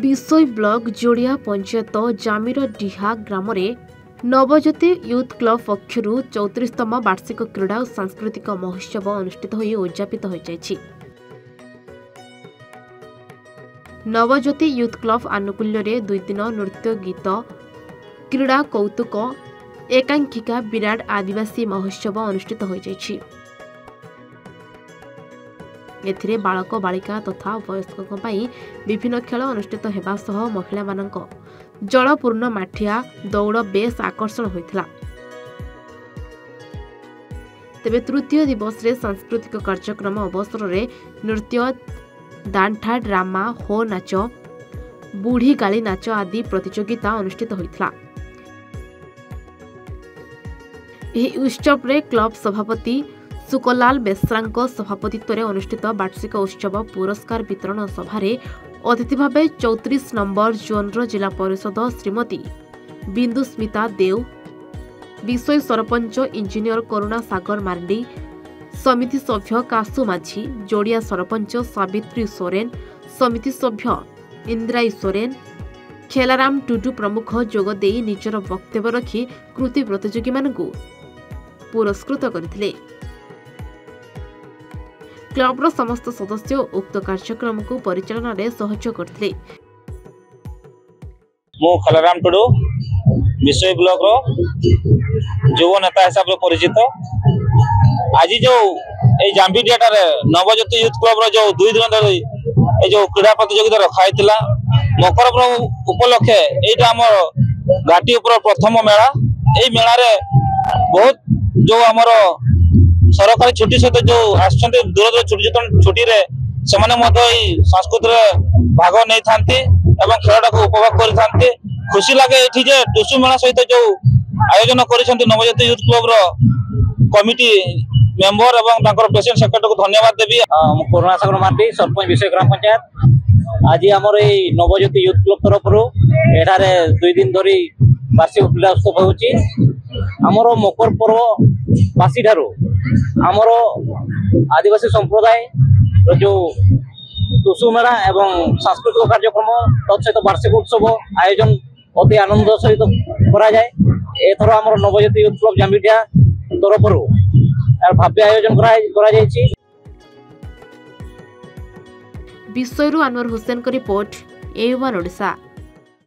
Bishoi block ଯୋଡ଼ିଆ panchayat Zamir ଡିହା ଗ୍ରାମରେ Nabajyoti youth club ପକ୍ଷରୁ 34ତମ ବାର୍ଷିକ କ୍ରୀଡ଼ା ଓ ସାଂସ୍କୃତିକ ମହୋତ୍ସବ ଅନୁଷ୍ଠିତ ହୋଇ ଉଦ୍ଯାପିତ ହୋଇଯାଇଛି। ନବଜ୍ୟୋତି ୟୁଥ୍ କ୍ଲବ ଆନୁକୂଲ୍ୟରେ 2 ଦିନ ନୃତ୍ୟ ଗୀତ କ୍ରୀଡ଼ା କୌତୁକ ଏକାଙ୍କିକା ବିରାଟ ଆଦିବାସୀ ମହୋତ୍ସବ ଅନୁଷ୍ଠିତ ହୋଇଯାଇଛି। ଏଥିରେ ବାଳକ ବାଳିକା ତଥା ବୟସ୍କଙ୍କ ପାଇଁ ବିଭିନ୍ନ ଖେଳ ଅନୁଷ୍ଠିତ ହେବା ସହ ମହିଳାମାନଙ୍କ ଜଳପୂର୍ଣ୍ଣ ମାଠିଆ ଦୌଡ଼ ବେଶ୍ ଆକର୍ଷଣ ହୋଇଥିଲା। ତେବେ ତୃତୀୟ ଦିବସରେ ସାଂସ୍କୃତିକ କାର୍ଯ୍ୟକ୍ରମ ଅବସରରେ ନୃତ୍ୟ ଦାଣ୍ଠା ଡ୍ରାମା ହୋ ନାଚ ବୁଢ଼ୀ ଗାଳି ନାଚ ଆଦି ପ୍ରତିଯୋଗିତା ଅନୁଷ୍ଠିତ ହୋଇଥିଲା। ଏହି ଉତ୍ସବରେ କ୍ଲବ ସଭାପତି ସୁକଲାଲ ବେଶ୍ରାଙ୍କ ସଭାପତିତ୍ୱରେ ଅନୁଷ୍ଠିତ ବାର୍ଷିକ ଉତ୍ସବ ପୁରସ୍କାର ବିତରଣ ସଭାରେ ଅତିଥି ଭାବେ 34 ନମ୍ବର ଜୋନ୍ର ଜିଲ୍ଲା ପରିଷଦ ଶ୍ରୀମତୀ ବିନ୍ଦୁସ୍ମିତା ଦେଓ, ବିଶୋଇ ସରପଞ୍ଚ ଇଞ୍ଜିନିୟର କରୁଣା ସାଗର ମାର୍ଣ୍ଡି, ସମିତି ସଭ୍ୟ କାଶୁ ମାଝୀ, ଯୋଡ଼ିଆ ସରପଞ୍ଚ ସାବିତ୍ରୀ ସୋରେନ, ସମିତି ସଭ୍ୟ ଇନ୍ଦ୍ରାଇ ସୋରେନ, ଖେଲାରାମ ଟୁଡୁ ପ୍ରମୁଖ ଯୋଗଦେଇ ନିଜର ବକ୍ତବ୍ୟ ରଖି କୃତି ପ୍ରତିଯୋଗୀମାନଙ୍କୁ ପୁରସ୍କୃତ କରିଥିଲେ। କ୍ଲବର ସମସ୍ତ ସଦସ୍ୟ ଉକ୍ତ କାର୍ଯ୍ୟକ୍ରମକୁ ପରିଚାଳନାରେ ସହଯୋଗ କରିଥିଲେ। ମୁଁ ଖେଲାରାମ ଟୁଡୁ ବିଶୋଇ ବ୍ଲକର ଯୁବ ନେତା ହିସାବରେ ପରିଚିତ। ଆଜି जो ଜାମ୍ବିଡିଆଟାରେ ନବଜ୍ୟୋତି ୟୁଥ୍ କ୍ଲବର जो 2 ଦିନ ଧରି ଏ जो କ୍ରୀଡ଼ା ପ୍ରତିଯୋଗିତା ରଖାଯାଇଥିଲା ମକର ଉପଲକ୍ଷେ ଏଇଟା ଆମର ଘାଟି ଉପର ପ୍ରଥମ ମେଳା। ଏଇ ମେଳାରେ ବହୁତ जो ଆମର ସରକାରୀ ଛୁଟି ସହିତ जो ଆସୁଛନ୍ତି ଦୂର ଦୂର ଛୁଟିରେ ସେମାନେ ମଧ୍ୟ ଏଇ ସଂସ୍କୃତିରେ ଭାଗ ନେଇଥାନ୍ତି ଏବଂ ଖେଳଟାକୁ ଉପଭୋଗ କରିଥାନ୍ତି। ଖୁସି ଲାଗେ ଏଠି ଯେ ଟୁସୁ ମେଳା ସହିତ जो ଆୟୋଜନ କରିଛନ୍ତି ନବଜ୍ୟୋତି ୟୁଥ୍ କ୍ଲବର କମିଟି मेंबर एवं प्रेसिडेंट सेक्रेटरी को धन्यवाद देवी। करुणा सागर मार्डी सरपंच विषय ग्राम पंचायत आज आमर ये नवज्योति यूथ क्लब तरफ एठारे 2 दिन धरी वार्षिक क्रीड़ा उत्सव होमर मकर पर्व बासी ठारू आमर आदिवासी संप्रदाय जो टुसु मेला एवं सांस्कृतिक कार्यक्रम तत्सहित वार्षिक उत्सव आयोजन अति आनंद सहित करा जाए। एथर आमर नवज्योति यूथ क्लब जाम्बिडिया तरफ भव्य आयोजन करा जायछि। विषयरु अनवर हुसैन को रिपोर्ट A1 ओडिशा।